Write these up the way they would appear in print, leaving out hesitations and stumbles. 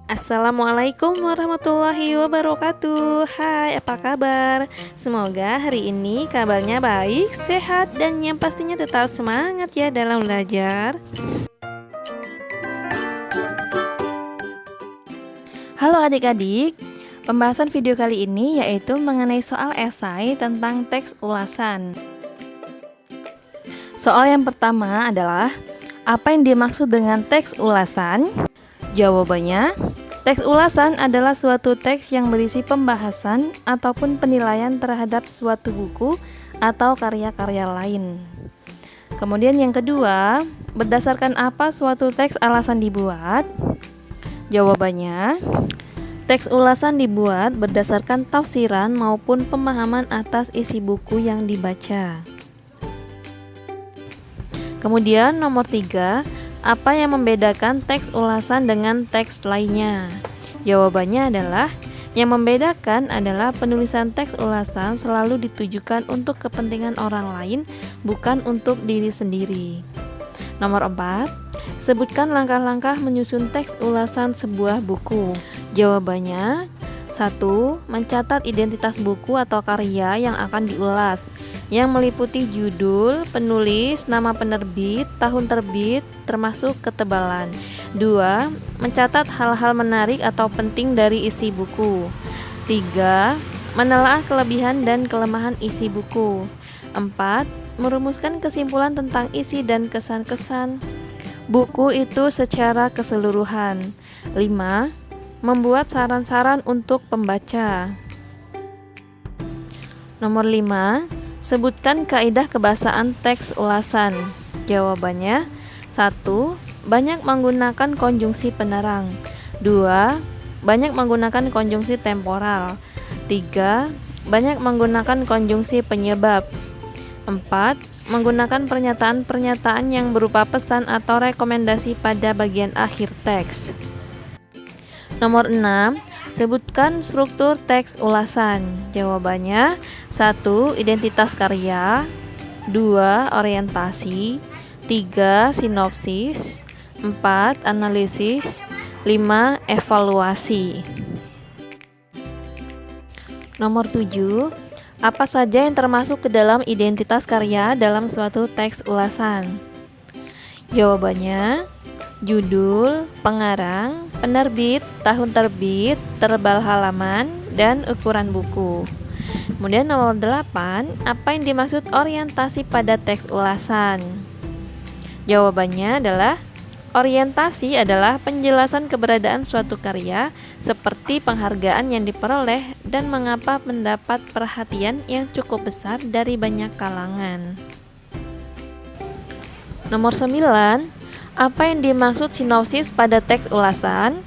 Assalamualaikum warahmatullahi wabarakatuh. Hai, apa kabar? Semoga hari ini kabarnya baik, sehat, dan yang pastinya tetap semangat ya dalam belajar. Halo adik-adik, pembahasan video kali ini yaitu mengenai soal esai tentang teks ulasan. Soal yang pertama adalah, apa yang dimaksud dengan teks ulasan? Jawabannya, teks ulasan adalah suatu teks yang berisi pembahasan ataupun penilaian terhadap suatu buku atau karya-karya lain. Kemudian yang kedua, berdasarkan apa suatu teks ulasan dibuat? Jawabannya, teks ulasan dibuat berdasarkan tafsiran maupun pemahaman atas isi buku yang dibaca. Kemudian nomor 3, apa yang membedakan teks ulasan dengan teks lainnya? Jawabannya adalah, yang membedakan adalah penulisan teks ulasan selalu ditujukan untuk kepentingan orang lain, bukan untuk diri sendiri. Nomor 4, sebutkan langkah-langkah menyusun teks ulasan sebuah buku. Jawabannya, 1. Mencatat identitas buku atau karya yang akan diulas, yang meliputi judul, penulis, nama penerbit, tahun terbit, termasuk ketebalan. 2. Mencatat hal-hal menarik atau penting dari isi buku. 3. Menelaah kelebihan dan kelemahan isi buku. 4. Merumuskan kesimpulan tentang isi dan kesan-kesan buku itu secara keseluruhan. 5. Membuat saran-saran untuk pembaca. Nomor 5, sebutkan kaidah kebahasaan teks ulasan. Jawabannya, 1. Banyak menggunakan konjungsi penerang. 2. Banyak menggunakan konjungsi temporal. 3. Banyak menggunakan konjungsi penyebab. 4. Menggunakan pernyataan-pernyataan yang berupa pesan atau rekomendasi pada bagian akhir teks. Nomor 6, sebutkan struktur teks ulasan. Jawabannya, 1. Identitas karya. 2. Orientasi. 3. Sinopsis. 4. Analisis. 5. Evaluasi. Nomor 7, apa saja yang termasuk ke dalam identitas karya dalam suatu teks ulasan? Jawabannya, judul, pengarang, penerbit, tahun terbit, tebal halaman, dan ukuran buku. Kemudian nomor 8, apa yang dimaksud orientasi pada teks ulasan? Jawabannya adalah, orientasi adalah penjelasan keberadaan suatu karya seperti penghargaan yang diperoleh dan mengapa mendapat perhatian yang cukup besar dari banyak kalangan. Nomor 9, apa yang dimaksud sinopsis pada teks ulasan?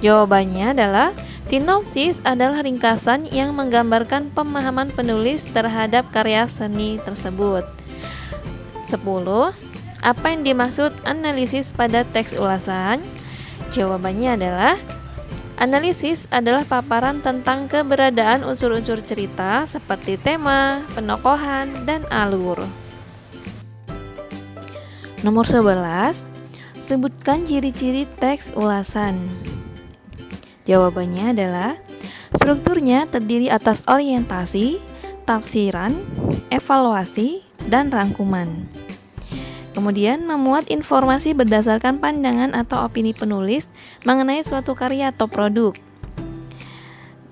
Jawabannya adalah, sinopsis adalah ringkasan yang menggambarkan pemahaman penulis terhadap karya seni tersebut. 10. Apa yang dimaksud analisis pada teks ulasan? Jawabannya adalah, analisis adalah paparan tentang keberadaan unsur-unsur cerita seperti tema, penokohan, dan alur. Nomor 11, sebutkan ciri-ciri teks ulasan. Jawabannya adalah, strukturnya terdiri atas orientasi, tafsiran, evaluasi, dan rangkuman. Kemudian memuat informasi berdasarkan pandangan atau opini penulis mengenai suatu karya atau produk.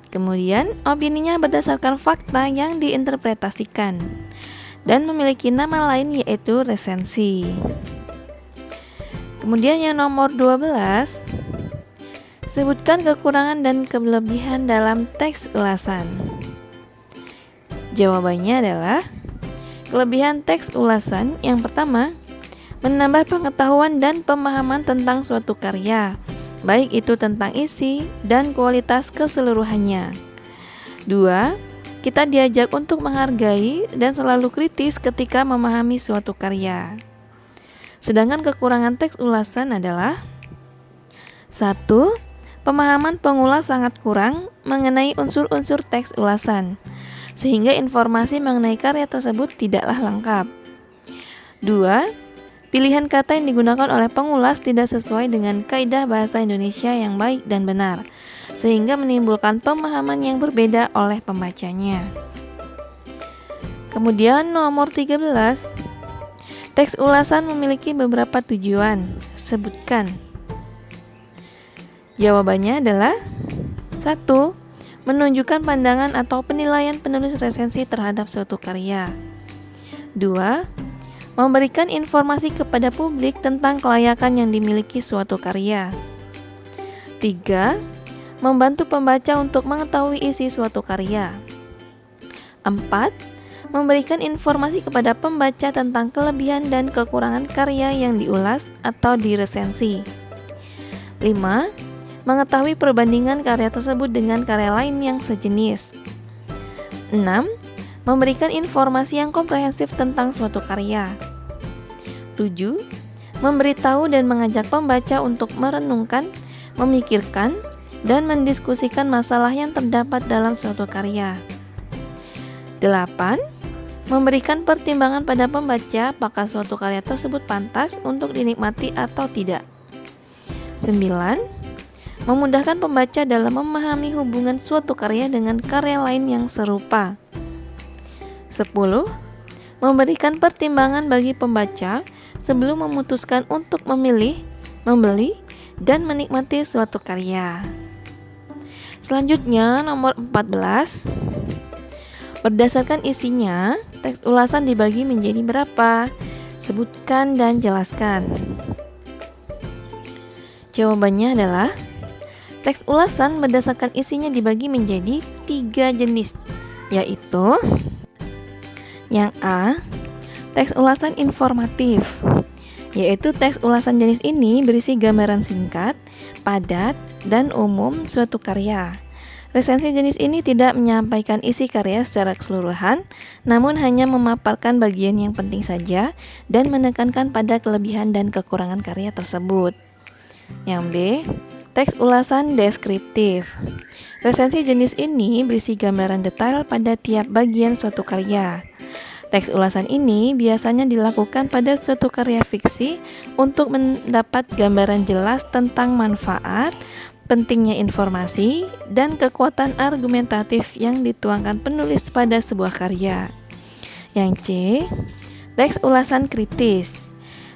Kemudian opininya berdasarkan fakta yang diinterpretasikan dan memiliki nama lain yaitu resensi. Kemudian yang nomor 12, sebutkan kekurangan dan kelebihan dalam teks ulasan. Jawabannya adalah, kelebihan teks ulasan yang pertama, menambah pengetahuan dan pemahaman tentang suatu karya, baik itu tentang isi dan kualitas keseluruhannya. 2. Kita diajak untuk menghargai dan selalu kritis ketika memahami suatu karya. Sedangkan kekurangan teks ulasan adalah, 1. Pemahaman pengulas sangat kurang mengenai unsur-unsur teks ulasan, sehingga informasi mengenai karya tersebut tidaklah lengkap. 2. Pilihan kata yang digunakan oleh pengulas tidak sesuai dengan kaidah bahasa Indonesia yang baik dan benar, sehingga menimbulkan pemahaman yang berbeda oleh pembacanya. Kemudian nomor 13, teks ulasan memiliki beberapa tujuan. Sebutkan. Jawabannya adalah 1. Menunjukkan pandangan atau penilaian penulis resensi terhadap suatu karya. 2. Memberikan informasi kepada publik tentang kelayakan yang dimiliki suatu karya. 3. Membantu pembaca untuk mengetahui isi suatu karya. 4. Memberikan informasi kepada pembaca tentang kelebihan dan kekurangan karya yang diulas atau diresensi. 5. Mengetahui perbandingan karya tersebut dengan karya lain yang sejenis. 6. Memberikan informasi yang komprehensif tentang suatu karya. 7. Memberitahu dan mengajak pembaca untuk merenungkan, memikirkan, dan mendiskusikan masalah yang terdapat dalam suatu karya. 8. Memberikan pertimbangan pada pembaca apakah suatu karya tersebut pantas untuk dinikmati atau tidak. 9. Memudahkan pembaca dalam memahami hubungan suatu karya dengan karya lain yang serupa. 10. Memberikan pertimbangan bagi pembaca sebelum memutuskan untuk memilih, membeli, dan menikmati suatu karya. Selanjutnya nomor 14. Berdasarkan isinya, teks ulasan dibagi menjadi berapa? Sebutkan dan jelaskan. Jawabannya adalah teks ulasan berdasarkan isinya dibagi menjadi 3 jenis, yaitu yang A, teks ulasan informatif, yaitu teks ulasan jenis ini berisi gambaran singkat, padat, dan umum suatu karya. Resensi jenis ini tidak menyampaikan isi karya secara keseluruhan, namun hanya memaparkan bagian yang penting saja dan menekankan pada kelebihan dan kekurangan karya tersebut. Yang B, teks ulasan deskriptif. Resensi jenis ini berisi gambaran detail pada tiap bagian suatu karya. Teks ulasan ini biasanya dilakukan pada suatu karya fiksi untuk mendapat gambaran jelas tentang manfaat, pentingnya informasi, dan kekuatan argumentatif yang dituangkan penulis pada sebuah karya. Yang C, teks ulasan kritis.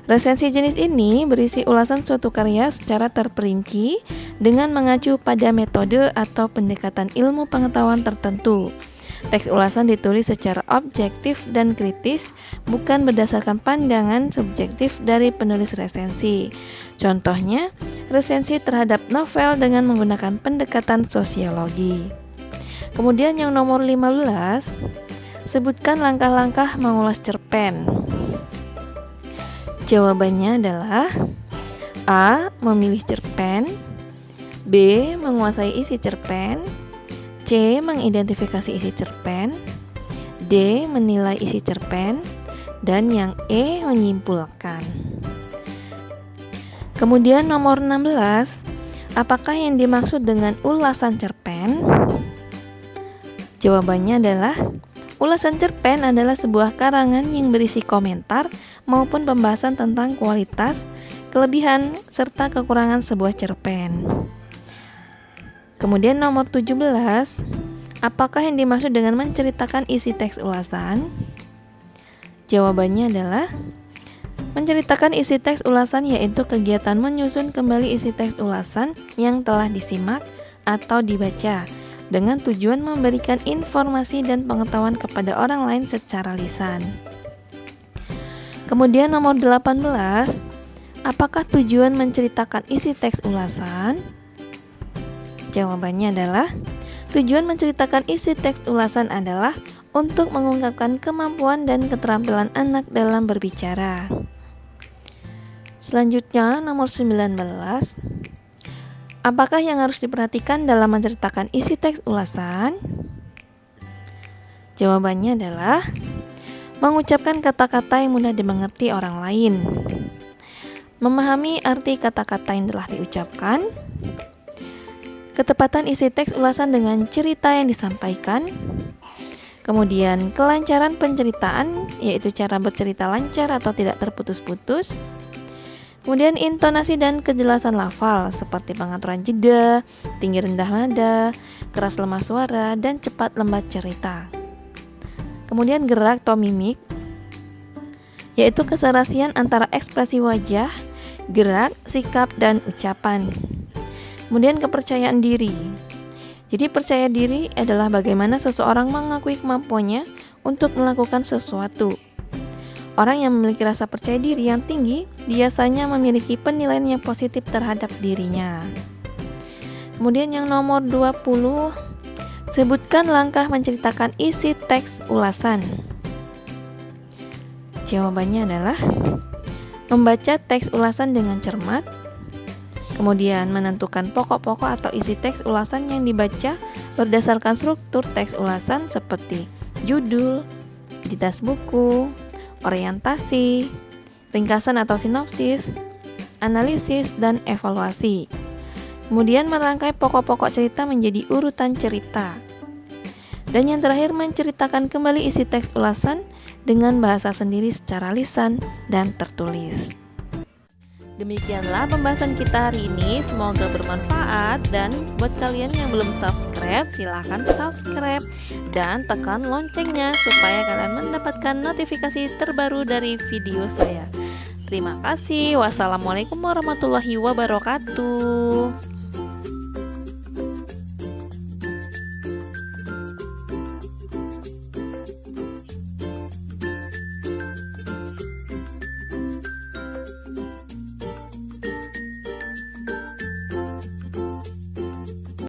Resensi jenis ini berisi ulasan suatu karya secara terperinci dengan mengacu pada metode atau pendekatan ilmu pengetahuan tertentu. Teks ulasan ditulis secara objektif dan kritis, bukan berdasarkan pandangan subjektif dari penulis resensi. Contohnya, resensi terhadap novel dengan menggunakan pendekatan sosiologi. Kemudian yang nomor 15, sebutkan langkah-langkah mengulas cerpen. Jawabannya adalah A. Memilih cerpen, B. Menguasai isi cerpen, C. Mengidentifikasi isi cerpen, D. Menilai isi cerpen, dan yang E. Menyimpulkan. Kemudian nomor 16, apakah yang dimaksud dengan ulasan cerpen? Jawabannya adalah ulasan cerpen adalah sebuah karangan yang berisi komentar maupun pembahasan tentang kualitas, kelebihan, serta kekurangan sebuah cerpen. Kemudian nomor 17, apakah yang dimaksud dengan menceritakan isi teks ulasan? Jawabannya adalah menceritakan isi teks ulasan yaitu kegiatan menyusun kembali isi teks ulasan yang telah disimak atau dibaca dengan tujuan memberikan informasi dan pengetahuan kepada orang lain secara lisan. Kemudian nomor 18, apakah tujuan menceritakan isi teks ulasan? Jawabannya adalah tujuan menceritakan isi teks ulasan adalah untuk mengungkapkan kemampuan dan keterampilan anak dalam berbicara. Selanjutnya nomor 19, apakah yang harus diperhatikan dalam menceritakan isi teks ulasan? Jawabannya adalah mengucapkan kata-kata yang mudah dimengerti orang lain, memahami arti kata-kata yang telah diucapkan, ketepatan isi teks ulasan dengan cerita yang disampaikan, Kemudian kelancaran penceritaan, yaitu cara bercerita lancar atau tidak terputus-putus. Kemudian intonasi dan kejelasan lafal seperti pengaturan jeda, tinggi rendah nada, keras lemah suara, dan cepat lembat cerita. Kemudian gerak atau mimik, yaitu keserasian antara ekspresi wajah, gerak, sikap, dan ucapan. Kemudian kepercayaan diri. Jadi percaya diri adalah bagaimana seseorang mengakui kemampuannya untuk melakukan sesuatu. Orang yang memiliki rasa percaya diri yang tinggi biasanya memiliki penilaian yang positif terhadap dirinya. Kemudian yang nomor 20, sebutkan langkah menceritakan isi teks ulasan. Jawabannya adalah membaca teks ulasan dengan cermat, kemudian menentukan pokok-pokok atau isi teks ulasan yang dibaca berdasarkan struktur teks ulasan seperti judul, identitas buku, orientasi, ringkasan atau sinopsis, analisis, dan evaluasi. Kemudian merangkai pokok-pokok cerita menjadi urutan cerita. Dan yang terakhir menceritakan kembali isi teks ulasan dengan bahasa sendiri secara lisan dan tertulis. Demikianlah pembahasan kita hari ini, semoga bermanfaat, dan buat kalian yang belum subscribe silahkan subscribe dan tekan loncengnya supaya kalian mendapatkan notifikasi terbaru dari video saya. Terima kasih. Wassalamualaikum warahmatullahi wabarakatuh.